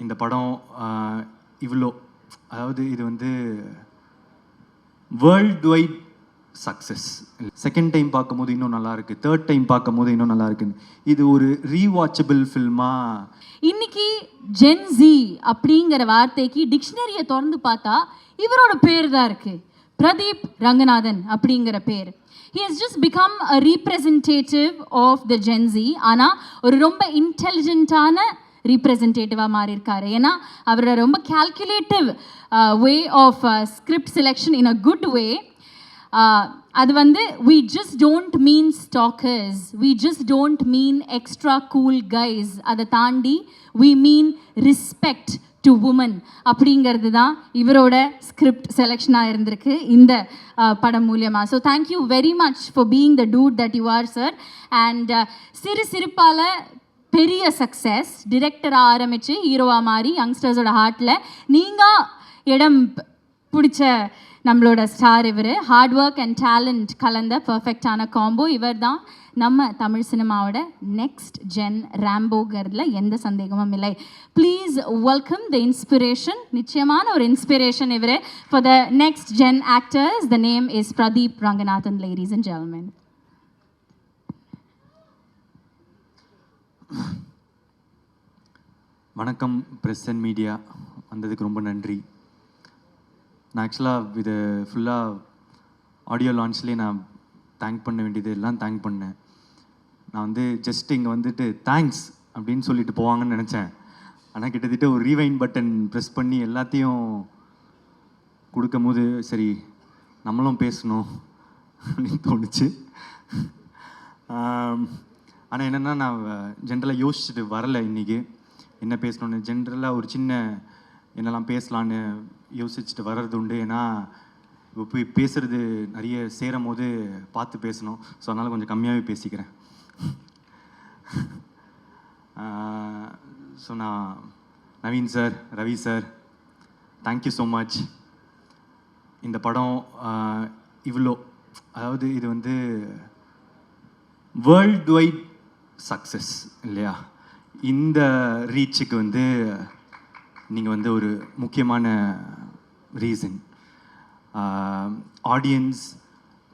இந்த படம் இவ்வளோ, அதாவது இது வந்து world wide success. Second time பார்க்கும்போது இன்னும் நல்லா இருக்கு, தேர்ட் டைம் பார்க்கும்போது இன்னும் நல்லா இருக்குன்னு. இது ஒரு ரீவாட்சபிள் ஃபில்மா. இன்னைக்கு ஜென்ஸி அப்படிங்கிற வார்த்தைக்கு டிக்ஷனரியை திறந்து பார்த்தா இவரோட பேர் தான் இருக்கு, பிரதீப் ரங்கநாதன் அப்படிங்கிற பேர். He has just become a representative of the Gen Z. ஆனால் ஒரு ரொம்ப இன்டெலிஜென்ட்டான ரீப்ரெசன்டேட்டிவாக மாறி இருக்காரு. ஏன்னா அவரோட ரொம்ப calculative way of script selection in a good way. அது வந்து we just don't mean stalkers, we just don't mean extra cool guys. அதை தாண்டி we mean respect to women அப்படிங்கிறது தான் இவரோட ஸ்கிரிப்ட் செலெக்ஷனாக இருந்திருக்கு இந்த படம் மூலியமாக. So thank you very much for being the dude that you are sir. And சிறுபால பெரிய சக்ஸஸ், டிரெக்டராக ஆரம்பித்து ஹீரோவாக மாறி யங்ஸ்டர்ஸோட ஹார்ட்டில் நீங்கள் இடம் பிடிச்ச நம்மளோட ஸ்டார் இவர். ஹார்ட் ஒர்க் அண்ட் டேலண்ட் கலந்த பர்ஃபெக்டான காம்போ. இவர் தான் நம்ம தமிழ் சினிமாவோட நெக்ஸ்ட் ஜென் ரேம்போங்கிறதுல எந்த சந்தேகமும் இல்லை. ப்ளீஸ் வெல்கம் த இன்ஸ்பிரேஷன், நிச்சயமான ஒரு இன்ஸ்பிரேஷன் இவர் for the next gen actors. The name is Pradeep Ranganathan, ladies and gentlemen. வணக்கம் ப்ரெஸ் அண்ட் மீடியா, வந்ததுக்கு ரொம்ப நன்றி. நான் ஆக்சுவலாக இது ஃபுல்லாக ஆடியோ லான்ச்லேயே நான் தேங்க் பண்ண வேண்டியது எல்லாம் தேங்க் பண்ணேன். நான் வந்து ஜஸ்ட் இங்கே வந்துட்டு தேங்க்ஸ் அப்படின்னு சொல்லிட்டு போவாங்கன்னு நினச்சேன். ஆனால் கிட்டத்தட்ட ஒரு ரீவைண்ட் பட்டன் ப்ரெஸ் பண்ணி எல்லாத்தையும் கொடுக்கும் போது சரி நம்மளும் பேசணும் அப்படின்னு தோணுச்சு. ஆனால் என்னென்னா நான் ஜென்ரலாக யோசிச்சுட்டு வரலை இன்றைக்கி என்ன பேசணுன்னு. ஜென்ரலாக ஒரு சின்ன என்னெல்லாம் பேசலான்னு யோசிச்சுட்டு வர்றது உண்டு. ஏன்னா இப்போ போய் பேசுகிறது நிறைய சேரும் போது பார்த்து பேசணும். ஸோ அதனால் கொஞ்சம் கம்மியாகவே பேசிக்கிறேன். ஸோ நான் Naveen sir, Ravi sir, thank you so much. இந்த படம் இவ்வளோ, அதாவது இது வந்து வேர்ல்டு வைட் சக்ஸஸ் இல்லையா? இந்த ரீச்சுக்கு வந்து நீங்கள் வந்து ஒரு முக்கியமான ரீசன். ஆடியன்ஸ்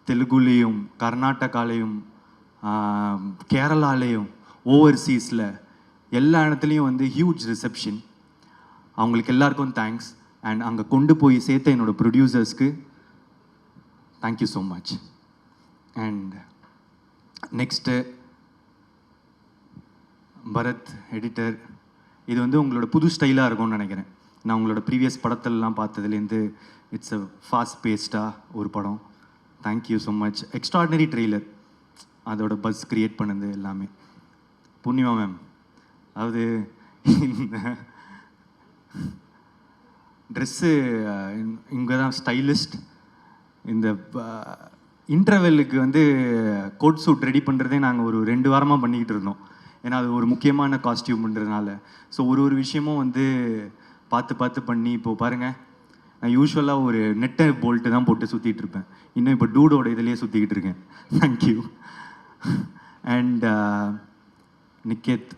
தெலுங்குலேயும் கர்நாடகாலேயும் கேரளாலேயும் ஓவர்சீஸில் எல்லா இடத்துலையும் வந்து ஹியூஜ் ரிசப்ஷன். அவங்களுக்கு எல்லாருக்கும் தேங்க்ஸ். அண்ட் அங்கே கொண்டு போய் சேர்த்த என்னோடய ப்ரொடியூசர்ஸ்க்கு thank you so much. And next Bharath editor, இது வந்து உங்களோட புது ஸ்டைலாக இருக்கும்னு நினைக்கிறேன். நான் உங்களோட ப்ரீவியஸ் படத்திலலாம் பார்த்ததுலேருந்து இட்ஸ் அ ஃபாஸ்ட் பேஸ்டாக ஒரு படம். Thank you so much. Extraordinary trailer, அதோட பஸ் க்ரியேட் பண்ணது எல்லாமே. பூர்ணிமா மேம், அதாவது இந்த ட்ரெஸ்ஸு இங்கே தான் ஸ்டைலிஸ்ட். இந்த இன்டர்வெல்லுக்கு வந்து கோட் சூட் ரெடி பண்ணுறதே நாங்கள் ஒரு 2 வாரமாக பண்ணிக்கிட்டு இருந்தோம். ஏன்னா அது ஒரு முக்கியமான காஸ்டியூம்ன்றதுனால. ஸோ ஒரு விஷயமும் வந்து பார்த்து பண்ணி இப்போது பாருங்கள், நான் யூஸ்வலாக ஒரு நெட்டை போல்ட்டு தான் போட்டு சுற்றிட்டு இருப்பேன். இன்னும் இப்போ டூடோட இதிலேயே சுற்றிக்கிட்டு இருக்கேன். Thank you. And Niket,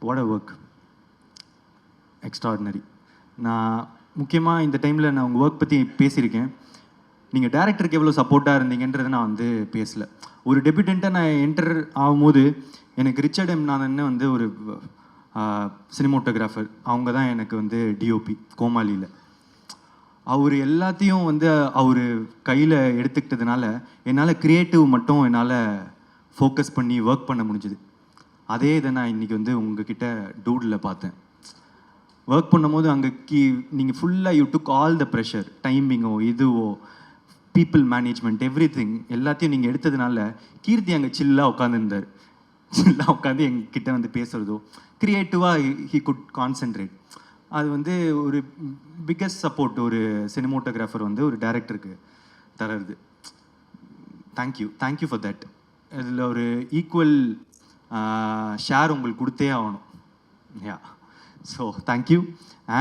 what a work, extraordinary. நான் முக்கியமாக இந்த டைமில் நான் உங்கள் ஒர்க் பற்றி பேசியிருக்கேன். நீங்கள் டேரக்டருக்கு எவ்வளோ சப்போர்ட்டாக இருந்தீங்கன்றதை நான் வந்து பேசலை. ஒரு டெபியூட்டண்ட்டாக நான் என்டர் ஆகும்போது எனக்கு ரிச்சர்ட் எம் நாதன்னு வந்து ஒரு சினிமோட்டோகிராஃபர், அவங்க தான் எனக்கு வந்து டிஓபி கோமாளியில். அவர் எல்லாத்தையும் வந்து அவர் கையில் எடுத்துக்கிட்டதுனால என்னால் க்ரியேட்டிவ் மட்டும் என்னால் ஃபோக்கஸ் பண்ணி ஒர்க் பண்ண முடிஞ்சுது. அதே இதை நான் இன்றைக்கி வந்து உங்ககிட்ட டூடில் பார்த்தேன். ஒர்க் பண்ணும்போது அங்கே நீங்கள் ஃபுல்லாக you took all the pressure, டைமிங்கோ இதுவோ பீப்புள் மேனேஜ்மெண்ட் எவ்ரிதிங் எல்லாத்தையும் நீங்கள் எடுத்ததுனால கீர்த்தி அங்கே சில்லாக உட்காந்துருந்தார். சில்லாக உட்காந்து எங்ககிட்ட வந்து பேசுகிறதோ க்ரியேட்டிவாக ஹீ குட் கான்சென்ட்ரேட். அது வந்து ஒரு பிக்கஸ்ட் சப்போர்ட் ஒரு சினிமோட்டோகிராஃபர் வந்து ஒரு டைரக்டருக்கு தர்றது. Thank you for that. இதில் ஒரு ஈக்குவல் ஷேர் உங்களுக்கு கொடுத்தே ஆகணும். Yeah, so thank you.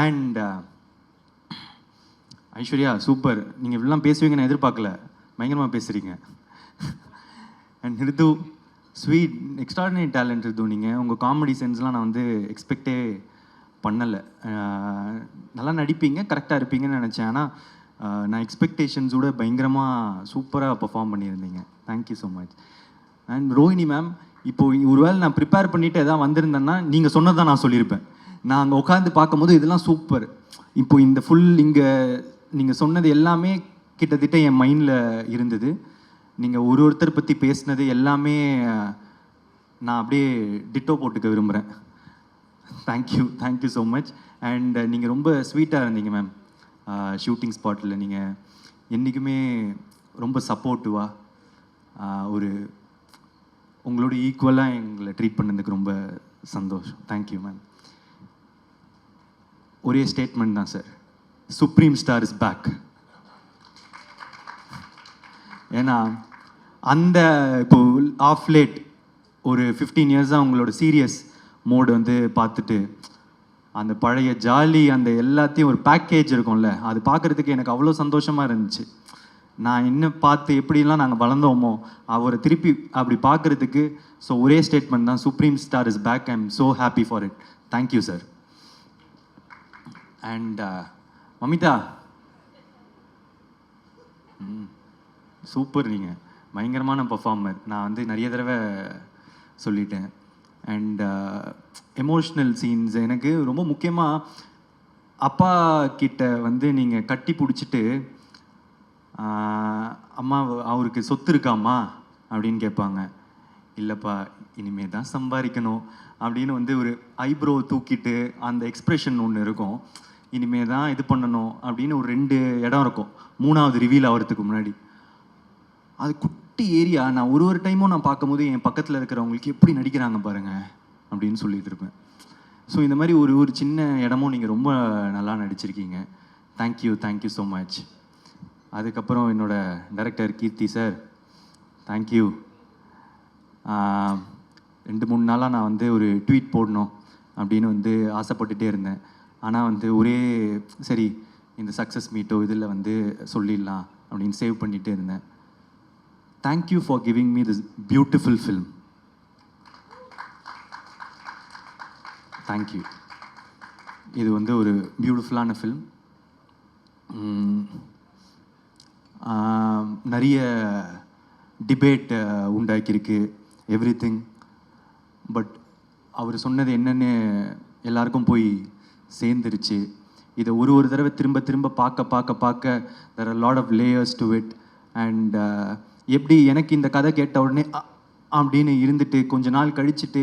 And Aishwarya super, நீங்கள் இப்படிலாம் பேசுவீங்க நான் எதிர்பார்க்கல, பயங்கரமாக பேசுகிறீங்க. And Ritu sweet, extraordinary talent Ritu. நீங்கள் உங்கள் காமெடி சென்ஸ்லாம் நான் வந்து எக்ஸ்பெக்டே பண்ணலை. நல்லா நடிப்பீங்க, கரெக்டாக இருப்பீங்கன்னு நினச்சேன். ஆனால் நான் எக்ஸ்பெக்டேஷன்ஸோட பயங்கரமாக சூப்பராக பர்ஃபார்ம் பண்ணியிருந்தீங்க. Thank you so much. And Rohini ma'am, இப்போது ஒருவேளை நான் ப்ரிப்பேர் பண்ணிவிட்டு எதாவது வந்திருந்தேன்னா நீங்கள் சொன்னதான் நான் சொல்லியிருப்பேன். நான் அங்கே உட்காந்து பார்க்கும்போது இதெல்லாம் சூப்பர், இப்போ இந்த ஃபுல் இங்கே நீங்கள் சொன்னது எல்லாமே கிட்டத்தட்ட என் மைண்டில் இருந்தது. நீங்கள் ஒருத்தர் பற்றி பேசினது எல்லாமே நான் அப்படியே டிட்டோ போட்டுக்க விரும்புகிறேன். Thank you so much. அண்ட் நீங்கள் ரொம்ப ஸ்வீட்டாக இருந்தீங்க மேம். ஷூட்டிங் ஸ்பாட்டில் நீங்கள் என்றைக்குமே ரொம்ப சப்போர்ட்டிவாக ஒரு உங்களோட ஈக்குவலாக எங்களை ட்ரீட் பண்ணதுக்கு ரொம்ப சந்தோஷம். Thank you ma'am. ஒரே ஸ்டேட்மெண்ட் தான் sir, supreme star is back. ஏன்னா அந்த இப்போ ஆஃப் லேட் ஒரு 15 இயர்ஸாக உங்களோட சீரியஸ் மோடு வந்து பார்த்துட்டு அந்த பழைய ஜாலி அந்த எல்லாத்தையும் ஒரு பேக்கேஜ் இருக்கும்ல, அது பார்க்குறதுக்கு எனக்கு அவ்வளோ சந்தோஷமாக இருந்துச்சு. நான் இன்னும் பார்த்து எப்படிலாம் நாங்கள் வளர்ந்தோமோ அவரை திருப்பி அப்படி பார்க்குறதுக்கு. ஸோ ஒரே ஸ்டேட்மெண்ட் தான், supreme star is back. I am so happy for it. Thank you sir. And Mamitha, super, நீங்கள் பயங்கரமான பர்ஃபார்மர். நான் வந்து நிறைய தடவை சொல்லிட்டேன். அண்ட் எமோஷ்னல் சீன்ஸ் எனக்கு ரொம்ப முக்கியமாக அப்பா கிட்ட வந்து நீங்கள் கட்டி பிடிச்சிட்டு அம்மா அவருக்கு சொத்து இருக்காம்மா அப்படின்னு கேட்பாங்க. இல்லைப்பா இனிமே தான் சம்பாதிக்கணும் அப்படின்னு வந்து ஒரு ஐப்ரோ தூக்கிட்டு அந்த எக்ஸ்ப்ரெஷன் ஒன்று இருக்கும். இனிமே தான் இது பண்ணணும் அப்படின்னு ஒரு 2 இடம் இருக்கும் 3வது ரிவீல் ஆகிறதுக்கு முன்னாடி. அது குட்டி ஏரியா. நான் ஒரு டைமும் நான் பார்க்கும்போது என் பக்கத்தில் இருக்கிறவங்களுக்கு எப்படி நடிக்கிறாங்க பாருங்கள் அப்படின்னு சொல்லிட்டு இருப்பேன். ஸோ இந்த மாதிரி ஒரு சின்ன இடமும் நீங்கள் ரொம்ப நல்லா நடிச்சிருக்கீங்க. Thank you so much. அதுக்கப்புறம் என்னோட டைரக்டர் கீர்த்தி சார், தேங்க்யூ. 2-3 நாளாக நான் வந்து ஒரு ட்வீட் போடணும் அப்படின்னு வந்து ஆசைப்பட்டுட்டே இருந்தேன். ஆனால் வந்து ஒரே சரி இந்த சக்ஸஸ் மீட்டோ இதில் வந்து சொல்லிடலாம் அப்படின்னு சேவ் பண்ணிகிட்டே இருந்தேன். Thank you for giving me this beautiful film. Thank you. இது வந்து ஒரு பியூட்டிஃபுல்லான ஃபில்ம். நிறைய டிபேட் உண்டாக்கியிருக்கு, எவ்ரிதிங். பட் அவர் சொன்னது என்னன்னு எல்லாருக்கும் போய் சேர்ந்துருச்சு. இதை ஒரு தடவை திரும்ப பார்க்க there are a lot of layers to it. And எப்படி எனக்கு இந்த கதை கேட்ட உடனே அப்படின்னு இருந்துட்டு கொஞ்ச நாள் கழிச்சுட்டு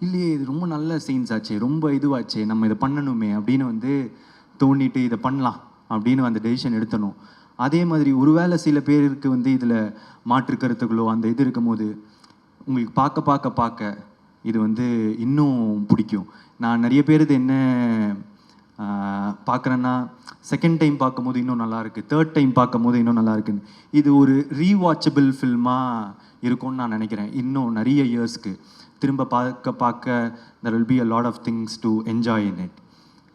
இல்லையே இது ரொம்ப நல்ல சீன்ஸ் ஆச்சு, ரொம்ப இதுவாச்சு, நம்ம இதை பண்ணணுமே அப்படின்னு வந்து தோண்டிட்டு இதை பண்ணலாம் அப்படின்னு அந்த டெசிஷன் எடுத்தணும். அதே மாதிரி ஒருவேளை சில பேருக்கு வந்து இதில் மாற்று கருத்துக்களோ அந்த இது இருக்கும்போது உங்களுக்கு பார்க்க இது வந்து இன்னும் பிடிக்கும். நான் நிறைய பேர் இது என்ன பார்க்குறேன்னா செகண்ட் டைம் பார்க்கும்போது இன்னும் நல்லாயிருக்கு, தேர்ட் டைம் பார்க்கும்போது இன்னும் நல்லா இருக்குன்னு. இது ஒரு ரீவாட்சபிள் ஃபில்மாக இருக்கும்னு நான் நினைக்கிறேன். இன்னும் நிறைய இயர்ஸ்க்கு திரும்ப பார்க்க there will be a lot of things to enjoy in it.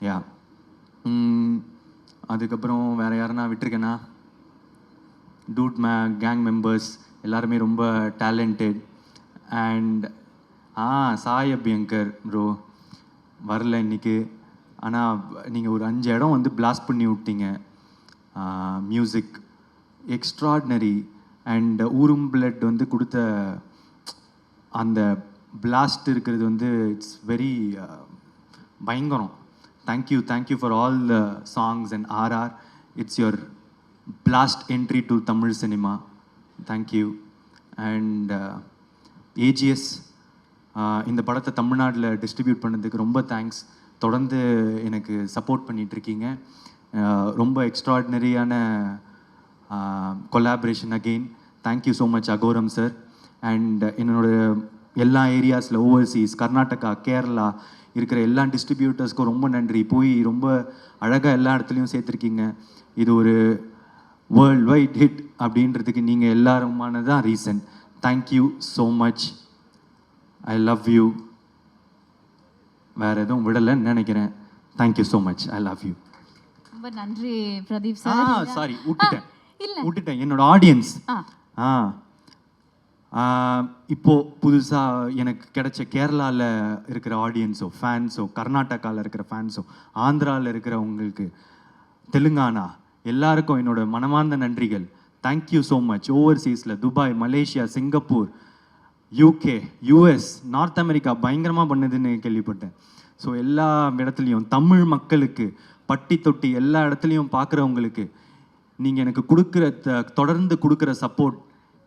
யா. அதுக்கப்புறம் வேறு யாருன்னா விட்டுருக்கேன்னா, டூட் கேங் மெம்பர்ஸ் எல்லாருமே ரொம்ப talented. And Sai Abhyankar bro வரல இன்னைக்கு. ஆனால் நீங்கள் ஒரு 5 இடம் வந்து பிளாஸ்ட் பண்ணி விட்டீங்க. Music extraordinary. அண்ட் ஊரும் பிளட் வந்து கொடுத்த அந்த பிளாஸ்ட் இருக்கிறது வந்து இட்ஸ் வெரி பயங்கரம். Thank you for all the songs and RR. It's your blast entry to Tamil cinema. Thank you. And AGS இந்த படத்தை தமிழ்நாட்டில் டிஸ்ட்ரிபியூட் பண்ணதுக்கு ரொம்ப தேங்க்ஸ். தொடர்ந்து எனக்கு சப்போர்ட் பண்ணிகிட்ருக்கீங்க. ரொம்ப எக்ஸ்ட்ராடினரியான collaboration again. Thank you so much Aghoram sir. And என்னோட எல்லா ஏரியாஸில் ஓவர்சீஸ் கர்நாடகா கேரளா இருக்கிற எல்லா டிஸ்ட்ரிபியூட்டர்ஸ்க்கும் ரொம்ப நன்றி. போய் ரொம்ப அழகாக எல்லா இடத்துலையும் சேர்த்துருக்கீங்க. இது ஒரு வேர்ல்ட் வைட் ஹிட் அப்படின்றதுக்கு நீங்கள் எல்லாருமான தான் reason. Thank you so much. I love you. வேறு எதுவும் விடலைன்னு நினைக்கிறேன். Thank you so much. I love you. ரொம்ப நன்றி பிரதீப் சார். சாரி விட்டுட்டேன் என்னோட ஆடியன்ஸ். இப்போது புதுசாக எனக்கு கிடைச்ச கேரளாவில் இருக்கிற ஆடியன்ஸோ ஃபேன்ஸோ கர்நாடகாவில் இருக்கிற ஃபேன்ஸோ ஆந்திராவில் இருக்கிறவங்களுக்கு தெலுங்கானா எல்லாருக்கும் என்னோட மனமார்ந்த நன்றிகள். Thank you so much. ஓவர்சீஸில் Dubai, Malaysia, Singapore, UK, US, North America பயங்கரமாக பண்ணுதுன்னு கேள்விப்பட்டேன். ஸோ எல்லா இடத்துலையும் தமிழ் மக்களுக்கு பட்டி தொட்டி எல்லா இடத்துலையும் பார்க்குறவங்களுக்கு நீங்கள் எனக்கு கொடுக்குற தொடர்ந்து கொடுக்குற சப்போர்ட்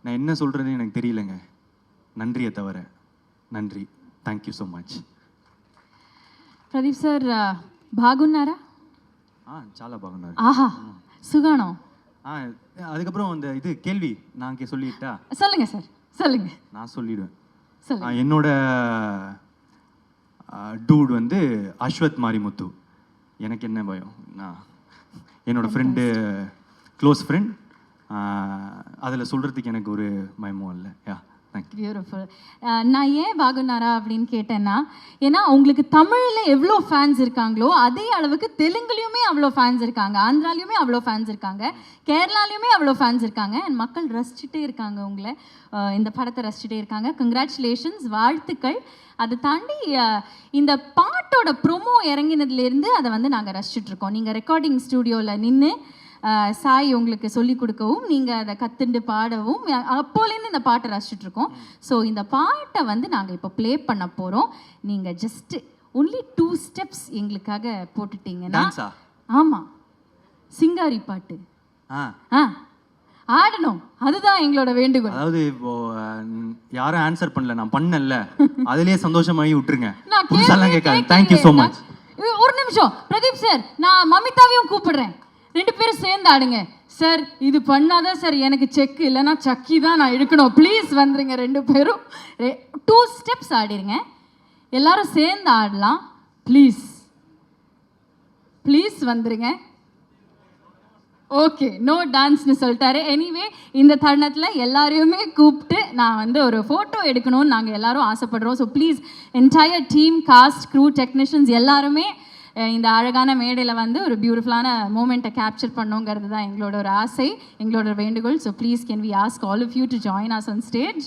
நான் என்ன சொல்கிறதுன்னு எனக்கு தெரியலங்க. நன்றியை தவிர நன்றி. Thank you so much. Pradeep sir బాగున్నారా? చాలా బాగున్నారు. ஆஹா சுகானோ. அதுக்கப்புறம் அந்த இது கேள்வி நான் சொல்லிட்டா? சொல்லுங்க சார், சொல்லுங்க. நான் சொல்லிடுவேன். சொல்லுங்க. என்னோட டூட் வந்து அஸ்வத் மாரிமுத்து. எனக்கு என்ன பயம், நான் என்னோட ஃப்ரெண்டு, க்ளோஸ் ஃப்ரெண்ட், அதில் சொல்கிறதுக்கு எனக்கு ஒரு பயமும் இல்லை. யா, தேங்க்யூ. பியூட்டிஃபுல். நான் ஏன் பாகுனாரா அப்படின்னு கேட்டேன்னா, ஏன்னா உங்களுக்கு தமிழில் எவ்வளோ ஃபேன்ஸ் இருக்காங்களோ அதே அளவுக்கு தெலுங்குலையுமே அவ்வளோ ஃபேன்ஸ் இருக்காங்க, ஆந்திராலையுமே அவ்வளோ ஃபேன்ஸ் இருக்காங்க, கேரளாலையுமே அவ்வளோ ஃபேன்ஸ் இருக்காங்க. அண்ட் மக்கள் ரசிச்சுட்டே இருக்காங்க உங்களை, இந்த படத்தை ரசிச்சுட்டே இருக்காங்க. கங்க்ராச்சுலேஷன்ஸ், வாழ்த்துக்கள். அதை தாண்டி இந்த பாட்டோட ப்ரொமோ இறங்கினதுலேருந்து அதை வந்து நாங்கள் ரசிச்சுட்ருக்கோம். நீங்கள் ரெக்கார்டிங் ஸ்டூடியோவில் நின்று சாய் உங்களுக்கு சொல்லிக் கொடுக்கவும் நீங்கள் அதை கற்றுண்டு பாடவும் அப்போலேருந்து இந்த பாட்டை ரசிச்சுட்ருக்கோம். ஸோ இந்த பாட்டை வந்து நாங்கள் இப்போ ப்ளே பண்ண போகிறோம். நீங்கள் ஜஸ்ட்டு ஒன்லி 2 ஸ்டெப்ஸ் எங்களுக்காக போட்டுட்டீங்கன்னா. ஆமாம், சிங்காரி பாட்டு ஆடணும், அதுதான் எங்களோட வேண்டுகோள். அதாவது இப்போ யாரும் ஆன்சர் பண்ணல, நான் பண்ணல, அதுலயே சந்தோஷமாகி விட்டுருங்க. புதுசாலாம் கேட்காது. Thank you so much. ஒரு நிமிஷம் பிரதீப் சார், நான் மமிதாவையும் கூப்பிடுறேன், 2 பேரும் சேர்ந்து ஆடுங்க. சார் இது பண்ணாதான் சார் எனக்கு செக், இல்லைன்னா சக்கி தான் நான் எடுக்கணும். ப்ளீஸ் வந்துருங்க 2 பேரும். 2 ஸ்டெப்ஸ் ஆடிருங்க, எல்லாரும் சேர்ந்து ஆடலாம். ப்ளீஸ் ப்ளீஸ் வந்துருங்க. ஓகே, நோ டான்ஸ்னு சொல்லிட்டாரு. எனிவே இந்த தருணத்தில் எல்லாரையுமே கூப்பிட்டு நான் வந்து ஒரு ஃபோட்டோ எடுக்கணும்னு நாங்கள் எல்லாரும் ஆசைப்படுறோம். So please entire team, cast, crew, technicians எல்லாருமே இந்த அழகான மேடையில் வந்து ஒரு பியூட்டிஃபுல்லான மூமெண்ட்டை கேப்சர் பண்ணுங்கிறது தான் எங்களோட ஒரு ஆசை, எங்களோட வேண்டுகோள். So please can we ask all of you to join us on stage.